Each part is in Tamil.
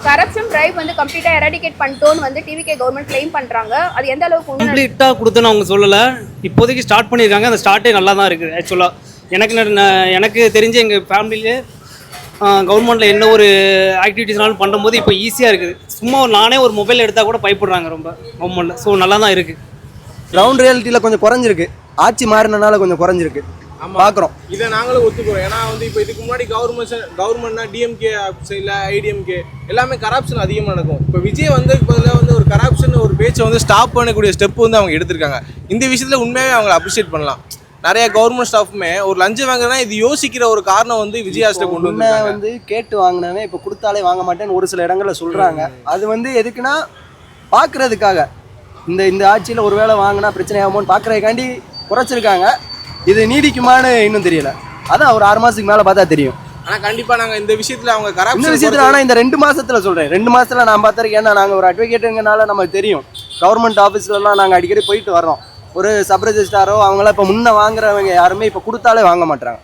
கரப்ஷன் டிரைவ் வந்து கம்ப்ளீட்டா எராடிகேட் பண்ணிட்டோன்னு வந்து டிவிகே கவர்மெண்ட் கிளைம் பண்றாங்க. அது எந்த அளவுக்கு கம்ப்ளீட்டா கொடுத்துன்னு அவங்க சொல்லல. இப்போதைக்கு ஸ்டார்ட் பண்ணியிருக்காங்க. அந்த ஸ்டார்ட்டே நல்லா தான் இருக்குது. ஆக்சுவலாக எனக்கு தெரிஞ்ச எங்கள் ஃபேமிலியிலே கவர்மெண்ட்டில் என்ன ஒரு ஆக்டிவிட்டீஸ்னாலும் பண்ணும்போது இப்போ ஈஸியாக இருக்குது. சும்மா நானே ஒரு மொபைல் எடுத்தால் கூட பயப்படுறாங்க ரொம்ப கவர்மெண்ட்டில். ஸோ நல்லா தான் இருக்குது. கிரவுண்ட் ரியாலிட்டியில் கொஞ்சம் குறைஞ்சிருக்கு. ஆட்சி மாறினால கொஞ்சம் குறைஞ்சிருக்கு. பார்க்குறோம். இதை நாங்களும் ஒத்துக்கிறோம். ஏன்னா வந்து இப்போ இதுக்கு முன்னாடி கவர்மெண்ட்னா டிஎம்கே இல்லை ஐடிஎம்கே எல்லாமே கரப்ஷன் அதிகமாக நடக்கும். இப்போ விஜய் வந்து பதிலாக வந்து ஒரு கரப்ஷன் ஒரு பேச்சை வந்து ஸ்டாப் பண்ணக்கூடிய ஸ்டெப் வந்து அவங்க எடுத்திருக்காங்க. இந்த விஷயத்தில் உண்மையாகவே அவங்களை அப்ரிஷியேட் பண்ணலாம். நிறைய கவர்மெண்ட் ஸ்டாஃப்மே ஒரு லஞ்சம் வாங்குறதுனா இது யோசிக்கிற ஒரு காரணம் வந்து விஜயாஸ்ட்டை கொண்டு வந்து கேட்டு வாங்கினவன் இப்போ கொடுத்தாலே வாங்க மாட்டேன்னு ஒரு சில இடங்களில் சொல்கிறாங்க. அது வந்து எதுக்குன்னா பார்க்குறதுக்காக இந்த ஆட்சியில் ஒரு வேளை வாங்கினா பிரச்சனை ஆகுமோன்னு பார்க்குறதுக்காண்டி குறைச்சிருக்காங்க. இது நீடிக்குமான்னு இன்னும் தெரியல. அதான் ஒரு 6 மாதத்துக்கு மேலே பார்த்தா தெரியும். ஆனால் கண்டிப்பாக நாங்கள் இந்த விஷயத்தில் அவங்க கரப்ஷன் விஷயத்தில் ஆனால் இந்த 2 மாதத்தில் சொல்கிறேன். 2 மாதத்தில் நான் பார்த்துருக்கேன். ஏன்னா நாங்கள் ஒரு அட்வொகேட்டுங்கனால நமக்கு தெரியும். கவர்மெண்ட் ஆஃபீஸ்லலாம் நாங்கள் அடிக்கடி போயிட்டு வரோம். ஒரு சப் ரெஜிஸ்ட்ராரோ அவங்களாம் இப்போ முன்னே வாங்குறவங்க யாருமே இப்போ கொடுத்தாலே வாங்க மாட்டாங்க.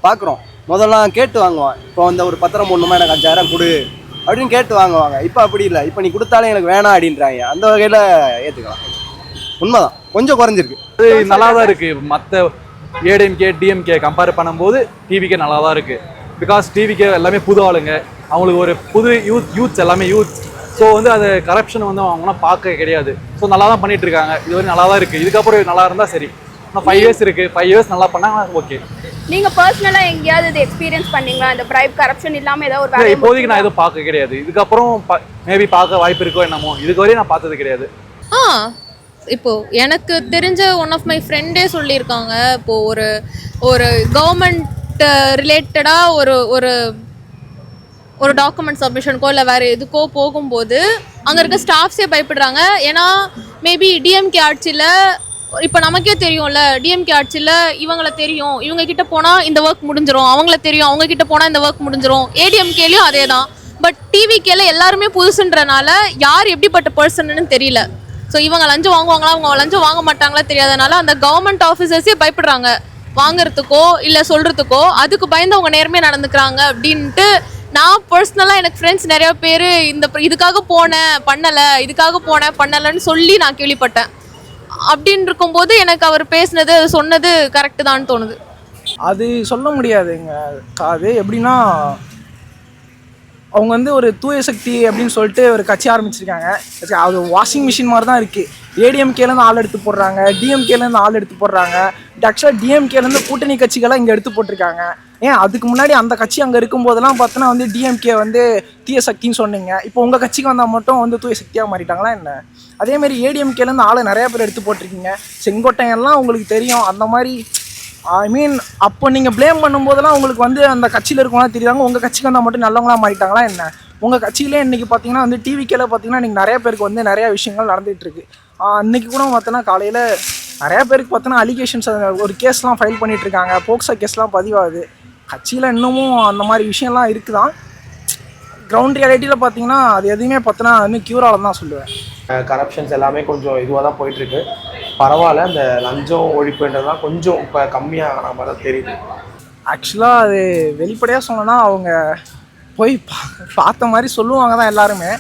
பார்க்குறோம். முதல்லாம் கேட்டு வாங்குவான். இப்போ வந்து ஒரு பத்திரம் போடணுமா எனக்கு 5000 கொடு அப்படின்னு கேட்டு வாங்குவாங்க. இப்போ அப்படி இல்லை. இப்போ நீ கொடுத்தாலே எனக்கு வேணாம் அப்படின்றாங்க. அந்த வகையில் ஏற்றுக்கலாம். உண்மைதான் கொஞ்சம் குறைஞ்சிருக்கு. நல்லா தான் இருக்குது. மற்ற ஏடிஎம்கே டிஎம்கே கம்பேர் பண்ணும்போது டிவிக்கே நல்லா தான் இருக்குது. பிகாஸ் டிவிக்கே எல்லாமே புது ஆளுங்க. அவங்களுக்கு ஒரு புது யூத்ஸ் எல்லாமே யூத். ஸோ வந்து அது கரப்ஷன் வந்து அவங்களாம் பார்க்க கிடையாது. ஸோ நல்லா தான் பண்ணிட்டு இருக்காங்க. இது வரைக்கும் நல்லா தான் இருக்குது. இதுக்கப்புறம் நல்லா இருந்தால் சரி. ஆனால் 5 இயர்ஸ் இருக்குது. 5 இயர்ஸ் நல்லா பண்ணால் ஓகே. நீங்கள் பர்சனலாக எங்கேயாவது இது எக்ஸ்பீரியன்ஸ் பண்ணீங்களா? இந்த பிரைப் கரப்ஷன் இல்லாமல் ஏதாவது ஒரு வேலை? இப்போதைக்கு நான் எதுவும் பார்க்க கிடையாது. இதுக்கப்புறம் மேபி பார்க்க வாய்ப்பு இருக்கோ என்னமோ. இதுக்கு வரையும் நான் பார்த்தது கிடையாது. இப்போது எனக்கு தெரிஞ்ச ஒன் ஆஃப் மை ஃப்ரெண்டே சொல்லியிருக்காங்க. இப்போது ஒரு கவர்மெண்ட் ரிலேட்டடாக ஒரு டாக்குமெண்ட் சப்மிஷனுக்கோ இல்லை வேறு எதுக்கோ போகும்போது அங்கே இருக்க ஸ்டாஃப்ஸே பயப்படுறாங்க. ஏன்னா மேபி டிஎம்கே ஆட்சியில் இப்போ நமக்கே தெரியும்ல, டிஎம்கே ஆட்சியில் இவங்களை தெரியும், இவங்க கிட்ட போனால் இந்த ஒர்க் முடிஞ்சிடும், அவங்கள தெரியும், அவங்க கிட்ட போனால் இந்த ஒர்க் முடிஞ்சிடும். ஏடிஎம்கேலையும் அதே தான். பட் டிவிகேல எல்லாருமே புதுசுன்றனால யார் எப்படிப்பட்ட பர்சன்னு தெரியல. ஸோ இவங்க லஞ்சம் வாங்குவாங்களா, அவங்க லஞ்சம் வாங்க மாட்டாங்களா தெரியாதனால அந்த கவர்மெண்ட் ஆஃபீஸர்ஸே பயப்படுறாங்க வாங்குறதுக்கோ இல்லை சொல்கிறதுக்கோ. அதுக்கு பயந்து அவங்க நேர்மையாக நடந்துக்கிறாங்க அப்படின்ட்டு நான் பர்சனலாக எனக்கு ஃப்ரெண்ட்ஸ் நிறையா பேர் இதுக்காக பண்ணலைன்னு சொல்லி நான் கேள்விப்பட்டேன். அப்படின்னு இருக்கும்போது எனக்கு அவர் பேசினது சொன்னது கரெக்டு தான் தோணுது. அது சொல்ல முடியாதுங்க. அது எப்படின்னா அவங்க வந்து ஒரு தூய சக்தி அப்படின்னு சொல்லிட்டு ஒரு கட்சி ஆரம்பிச்சிருக்காங்க. அது வாஷிங் மிஷின் மாதிரி தான் இருக்குது. ஏடிஎம்கேலேருந்து ஆள் எடுத்து போடுறாங்க, டிஎம்கேலேருந்து ஆள் எடுத்து போடுறாங்க. ஆக்சுவலாக டிஎம்கேலேருந்து கூட்டணி கட்சிகளாக இங்கே எடுத்து போட்டிருக்காங்க. அதுக்கு முன்னாடி அந்த கட்சி அங்கே இருக்கும்போதெல்லாம் பார்த்தோன்னா வந்து டிஎம்கே வந்து தீய சக்தின்னு சொன்னீங்க. இப்போ உங்கள் கட்சிக்கு வந்தால் மட்டும் வந்து தூய சக்தியாக மாறிட்டாங்களா என்ன? அதேமாதிரி ஏடிஎம்கேலேருந்து ஆளை நிறையா பேர் எடுத்து போட்டிருக்கீங்க. செங்கோட்டையெல்லாம் உங்களுக்கு தெரியும். அந்த மாதிரி அப்போ நீங்கள் ப்ளேம் பண்ணும்போதெல்லாம் உங்களுக்கு வந்து அந்த கட்சியில் இருக்கவங்களாம் தெரியுறாங்க. உங்கள் கட்சிக்கு வந்தால் மட்டும் நல்லவங்களாம் மாறிட்டாங்களா என்ன? உங்கள் கட்சியிலே இன்றைக்கி பார்த்தீங்கன்னா வந்து டிவிக்கேல பார்த்தீங்கன்னா இன்றைக்கி நிறைய பேருக்கு வந்து நிறையா விஷயங்கள் நடந்துகிட்ருக்கு. இன்றைக்கி கூட பார்த்தோன்னா காலையில் நிறையா பேருக்கு பார்த்தோன்னா அலிகேஷன்ஸ் ஒரு கேஸ்லாம் ஃபைல் பண்ணிகிட்ருக்காங்க. போக்சோ கேஸ்லாம் பதிவாகுது. கட்சியில் இன்னமும் அந்த மாதிரி விஷயம்லாம் இருக்குதான். கிரவுண்ட் ரியாலிட்டியில் பார்த்தீங்கன்னா அது எதுவுமே பார்த்தோன்னா இன்னும் க்யூரால் தான் சொல்லுவேன். கரப்ஷன்ஸ் எல்லாமே கொஞ்சம் இதுவாக தான் போயிட்டுருக்கு. பரவாயில்ல. இந்த லஞ்சம் ஒழிப்புன்றதுலாம் கொஞ்சம் இப்போ கம்மியாக மாதிரி தான் தெரியுது. ஆக்சுவலாக அது வெளிப்படையாக சொன்னோன்னா அவங்க போய் பார்த்த மாதிரி சொல்லுவாங்க தான் எல்லாருமே.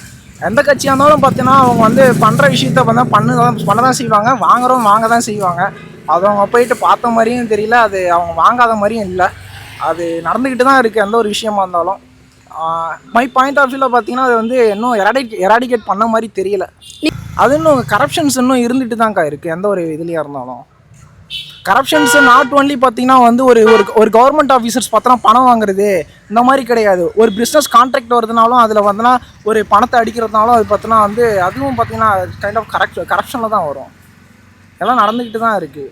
எந்த கட்சியாக இருந்தாலும் பார்த்தீங்கன்னா அவங்க வந்து பண்ணுற விஷயத்த பண்ண தான் செய்வாங்க. வாங்க தான் செய்வாங்க. அது அவங்க போயிட்டு பார்த்த மாதிரியும் தெரியல, அது அவங்க வாங்காத மாதிரியும் இல்லை. அது நடந்துக்கிட்டு தான் இருக்குது எந்த ஒரு விஷயமா இருந்தாலும். மை பாயிண்ட் ஆஃப் வியூவில் பார்த்தீங்கன்னா அது வந்து இன்னும் எராடிகேட் பண்ண மாதிரி தெரியல. அது இன்னும் கரப்ஷன்ஸ் இன்னும் இருந்துட்டு தான்க்கா இருக்குது எந்த ஒரு இதுலையாக இருந்தாலும். கரப்ஷன்ஸ் நாட் ஒன்லி பார்த்தீங்கன்னா வந்து ஒரு கவர்மெண்ட் ஆஃபீஸர்ஸ் பார்த்தோன்னா பணம் வாங்குறது இந்த மாதிரி கிடையாது. ஒரு பிஸ்னஸ் கான்ட்ராக்ட் வருதுனாலும் அதில் வந்தோன்னா ஒரு பணத்தை அடிக்கிறதுனாலும் அது பார்த்தோன்னா வந்து அதுவும் பார்த்தீங்கன்னா கைண்ட் ஆஃப் கரப்ஷனில் தான் வரும். எல்லாம் நடந்துக்கிட்டு தான் இருக்குது.